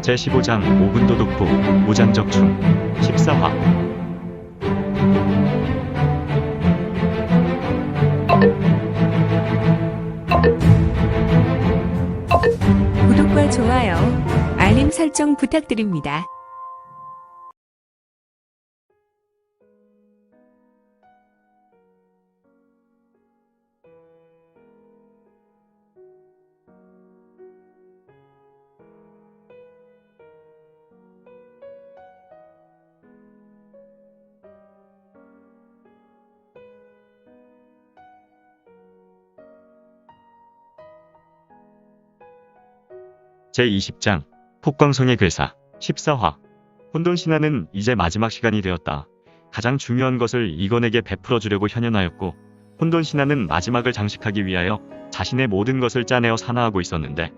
제15장 5분 도독부 무장적충 14화. 구독과 좋아요, 알림 설정 부탁드립니다. 제20장 폭광성의 괴사 14화. 혼돈신화는 이제 마지막 시간이 되었다. 가장 중요한 것을 이건에게 베풀어 주려고 현현하였고, 혼돈신화는 마지막을 장식하기 위하여 자신의 모든 것을 짜내어 산화하고 있었는데,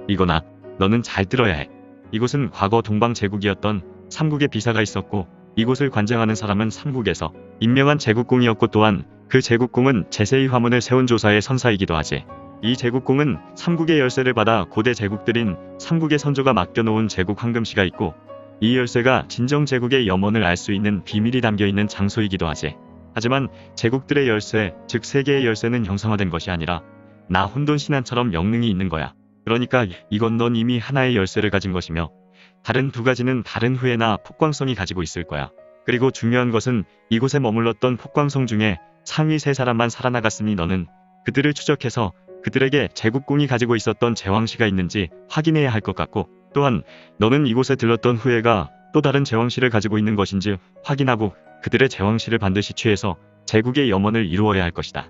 이건아, 너는 잘 들어야 해. 이곳은 과거 동방제국이었던 삼국의 비사가 있었고, 이곳을 관장하는 사람은 삼국에서 임명한 제국공이었고, 또한 그 제국공은 제세의 화문을 세운 조사의 선사이기도 하지. 이 제국공은 삼국의 열쇠를 받아 고대 제국들인 삼국의 선조가 맡겨놓은 제국 황금시가 있고, 이 열쇠가 진정 제국의 염원을 알 수 있는 비밀이 담겨있는 장소이기도 하지. 하지만 제국들의 열쇠, 즉 세계의 열쇠는 형상화된 것이 아니라 나 혼돈신한처럼 영능이 있는 거야. 그러니까 이건 넌 이미 하나의 열쇠를 가진 것이며, 다른 두 가지는 다른 후예나 폭광성이 가지고 있을 거야. 그리고 중요한 것은 이곳에 머물렀던 폭광성 중에 상위 세 사람만 살아나갔으니 너는 그들을 추적해서 그들에게 제국공이 가지고 있었던 제왕시가 있는지 확인해야 할 것 같고, 또한 너는 이곳에 들렀던 후예가 또 다른 제왕시를 가지고 있는 것인지 확인하고 그들의 제왕시를 반드시 취해서 제국의 염원을 이루어야 할 것이다.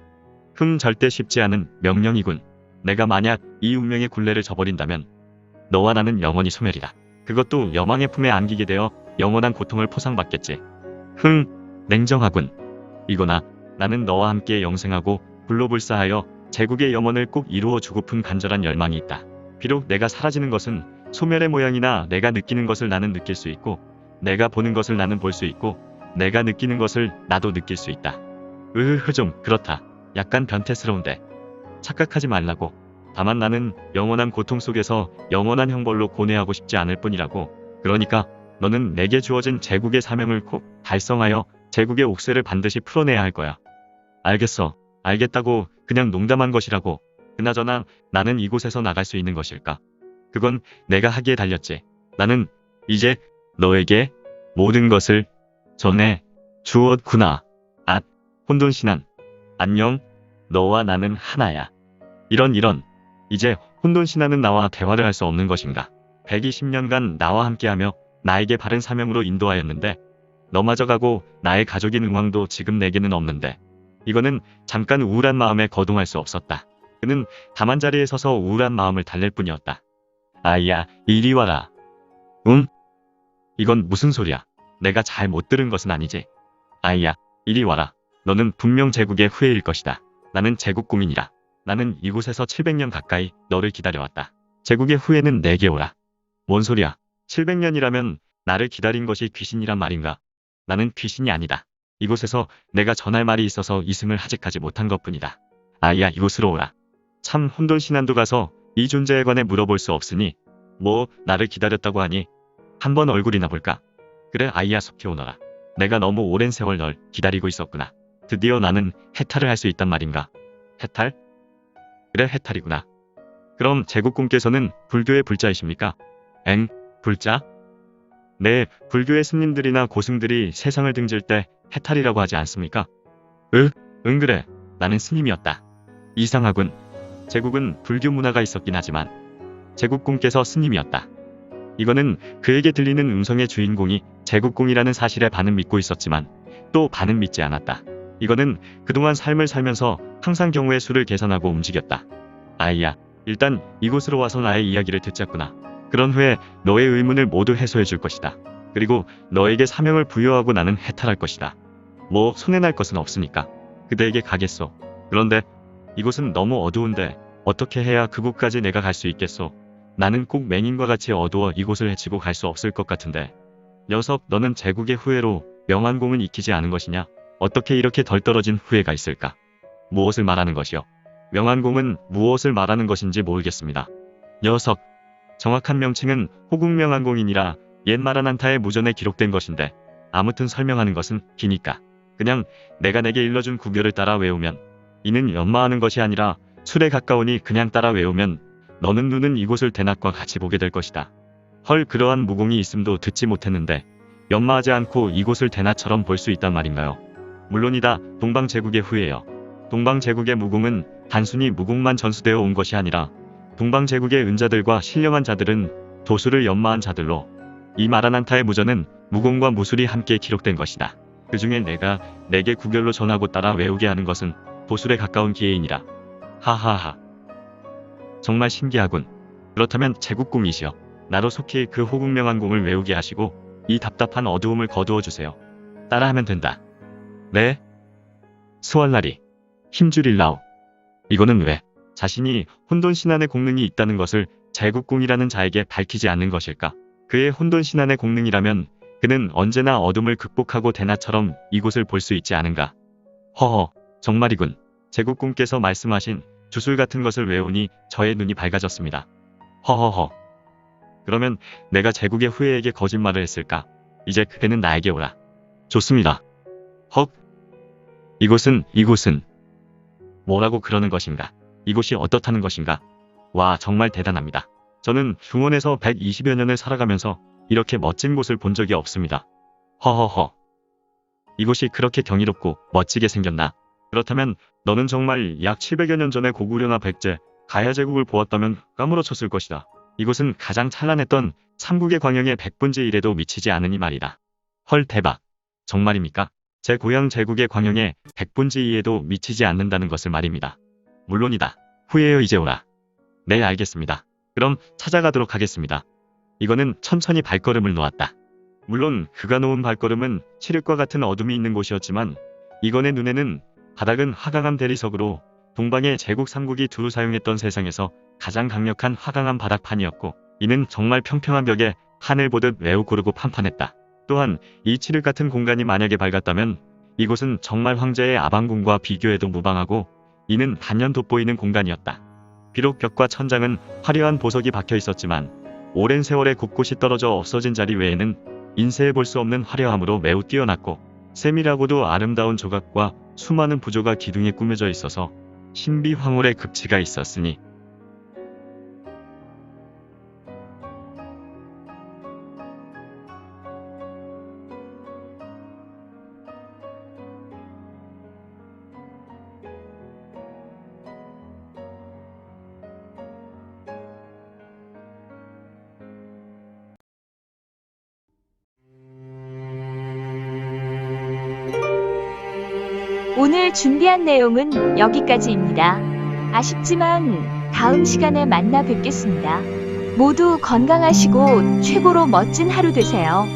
절대 쉽지 않은 명령이군. 내가 만약 이 운명의 굴레를 저버린다면 너와 나는 영원히 소멸이다. 그것도 여망의 품에 안기게 되어 영원한 고통을 포상받겠지. 냉정하군. 이거나 나는 너와 함께 영생하고 불로불사하여 제국의 염원을 꼭 이루어 주고픈 간절한 열망이 있다. 비록 내가 사라지는 것은 소멸의 모양이나 내가 느끼는 것을 나는 느낄 수 있고, 내가 보는 것을 나는 볼 수 있고, 내가 느끼는 것을 나도 느낄 수 있다. 좀 그렇다. 약간 변태스러운데. 착각하지 말라고. 다만 나는 영원한 고통 속에서 영원한 형벌로 고뇌하고 싶지 않을 뿐이라고. 그러니까 너는 내게 주어진 제국의 사명을 꼭 달성하여 제국의 옥쇠를 반드시 풀어내야 할 거야. 알겠어. 알겠다고. 그냥 농담한 것이라고. 그나저나 나는 이곳에서 나갈 수 있는 것일까? 그건 내가 하기에 달렸지. 나는 이제 너에게 모든 것을 전해 주었구나. 혼돈신한. 안녕. 너와 나는 하나야. 이런. 이제 혼돈신하는 나와 대화를 할 수 없는 것인가? 120년간 나와 함께하며 나에게 바른 사명으로 인도하였는데, 너마저 가고 나의 가족인 응왕도 지금 내게는 없는데, 이거는 잠깐 우울한 마음에 거동할 수 없었다. 그는 다만 자리에 서서 우울한 마음을 달랠 뿐이었다. 아이야, 이리 와라. 이건 무슨 소리야? 내가 잘 못 들은 것은 아니지? 아이야, 이리 와라. 너는 분명 제국의 후예일 것이다. 나는 제국공인이라. 나는 이곳에서 700년 가까이 너를 기다려왔다. 제국의 후예는 내게 오라. 뭔 소리야? 700년이라면 나를 기다린 것이 귀신이란 말인가? 나는 귀신이 아니다. 이곳에서 내가 전할 말이 있어서 이승을 아직까지 못한 것뿐이다. 아이야, 이곳으로 오라. 참 혼돈신한도 가서 이 존재에 관해 물어볼 수 없으니 나를 기다렸다고 하니 한번 얼굴이나 볼까? 그래, 아이야, 속히 오너라. 내가 너무 오랜 세월 널 기다리고 있었구나. 드디어 나는 해탈을 할 수 있단 말인가? 해탈? 그래, 해탈이구나. 그럼 제국공께서는 불교의 불자이십니까? 불자? 네, 불교의 스님들이나 고승들이 세상을 등질 때 해탈이라고 하지 않습니까? 그래. 나는 스님이었다. 이상하군. 제국은 불교 문화가 있었긴 하지만 제국공께서 스님이었다. 이거는 그에게 들리는 음성의 주인공이 제국공이라는 사실에 반은 믿고 있었지만 또 반은 믿지 않았다. 이거는 그동안 삶을 살면서 항상 경우의 수를 계산하고 움직였다. 아이야, 일단 이곳으로 와서 나의 이야기를 듣자꾸나. 그런 후에 너의 의문을 모두 해소해 줄 것이다. 그리고 너에게 사명을 부여하고 나는 해탈할 것이다. 손해날 것은 없으니까 그대에게 가겠소. 그런데 이곳은 너무 어두운데 어떻게 해야 그곳까지 내가 갈 수 있겠소? 나는 꼭 맹인과 같이 어두워 이곳을 헤치고 갈 수 없을 것 같은데. 녀석, 너는 제국의 후예로 명안공은 익히지 않은 것이냐? 어떻게 이렇게 덜 떨어진 후예가 있을까? 무엇을 말하는 것이요? 명안공은 무엇을 말하는 것인지 모르겠습니다. 녀석, 정확한 명칭은 호국명항공이니라 옛 마라난타의 무전에 기록된 것인데 아무튼 설명하는 것은 기니까 그냥 내가 내게 일러준 구별을 따라 외우면 이는 연마하는 것이 아니라 술에 가까우니 그냥 따라 외우면 너는 눈은 이곳을 대낮과 같이 보게 될 것이다. 헐 그러한 무공이 있음도 듣지 못했는데 연마하지 않고 이곳을 대낮처럼 볼 수 있단 말인가요? 물론이다. 동방제국의 후예요. 동방제국의 무공은 단순히 무공만 전수되어 온 것이 아니라 동방제국의 은자들과 신령한 자들은 도수를 연마한 자들로 이 마라난타의 무전은 무공과 무술이 함께 기록된 것이다. 그 중에 내가 내게 구별로 전하고 따라 외우게 하는 것은 도술에 가까운 기회이니라. 하하하. 정말 신기하군. 그렇다면 제국공이시여 나로 속히 그 호국명항공을 외우게 하시고 이 답답한 어두움을 거두어 주세요. 따라하면 된다. 네? 스월라리. 힘줄일라오. 이거는 왜 자신이 혼돈신안의 공능이 있다는 것을 제국공이라는 자에게 밝히지 않는 것일까? 그의 혼돈신안의 공능이라면 그는 언제나 어둠을 극복하고 대낮처럼 이곳을 볼 수 있지 않은가? 허허, 정말이군. 제국공께서 말씀하신 주술 같은 것을 외우니 저의 눈이 밝아졌습니다. 허허허. 그러면 내가 제국의 후예에게 거짓말을 했을까? 이제 그대는 나에게 오라. 좋습니다. 헉. 이곳은 뭐라고 그러는 것인가? 이곳이 어떻다는 것인가? 와 정말 대단합니다. 저는 중원에서 120여 년을 살아가면서 이렇게 멋진 곳을 본 적이 없습니다. 허허허. 이곳이 그렇게 경이롭고 멋지게 생겼나? 그렇다면 너는 정말 약 700여 년 전에 고구려나 백제, 가야제국을 보았다면 까무러쳤을 것이다. 이곳은 가장 찬란했던 삼국의 광영의 100분의 1에도 미치지 않으니 말이다. 헐 대박. 정말입니까? 제 고향 제국의 광영의 100분의 2에도 미치지 않는다는 것을 말입니다. 물론이다. 후예여 이제 오라. 네 알겠습니다. 그럼 찾아가도록 하겠습니다. 이거는 천천히 발걸음을 놓았다. 물론 그가 놓은 발걸음은 칠흑과 같은 어둠이 있는 곳이었지만 이건의 눈에는 바닥은 화강암 대리석으로 동방의 제국 삼국이 두루 사용했던 세상에서 가장 강력한 화강암 바닥판이었고 이는 정말 평평한 벽에 하늘 보듯 매우 고르고 판판했다. 또한 이 칠흑 같은 공간이 만약에 밝았다면 이곳은 정말 황제의 아방궁과 비교해도 무방하고 이는 단연 돋보이는 공간이었다. 비록 벽과 천장은 화려한 보석이 박혀 있었지만 오랜 세월에 곳곳이 떨어져 없어진 자리 외에는 인세에 볼 수 없는 화려함으로 매우 뛰어났고 세밀하고도 아름다운 조각과 수많은 부조가 기둥에 꾸며져 있어서 신비황홀의 극치가 있었으니 오늘 준비한 내용은 여기까지입니다. 아쉽지만 다음 시간에 만나 뵙겠습니다. 모두 건강하시고 최고로 멋진 하루 되세요.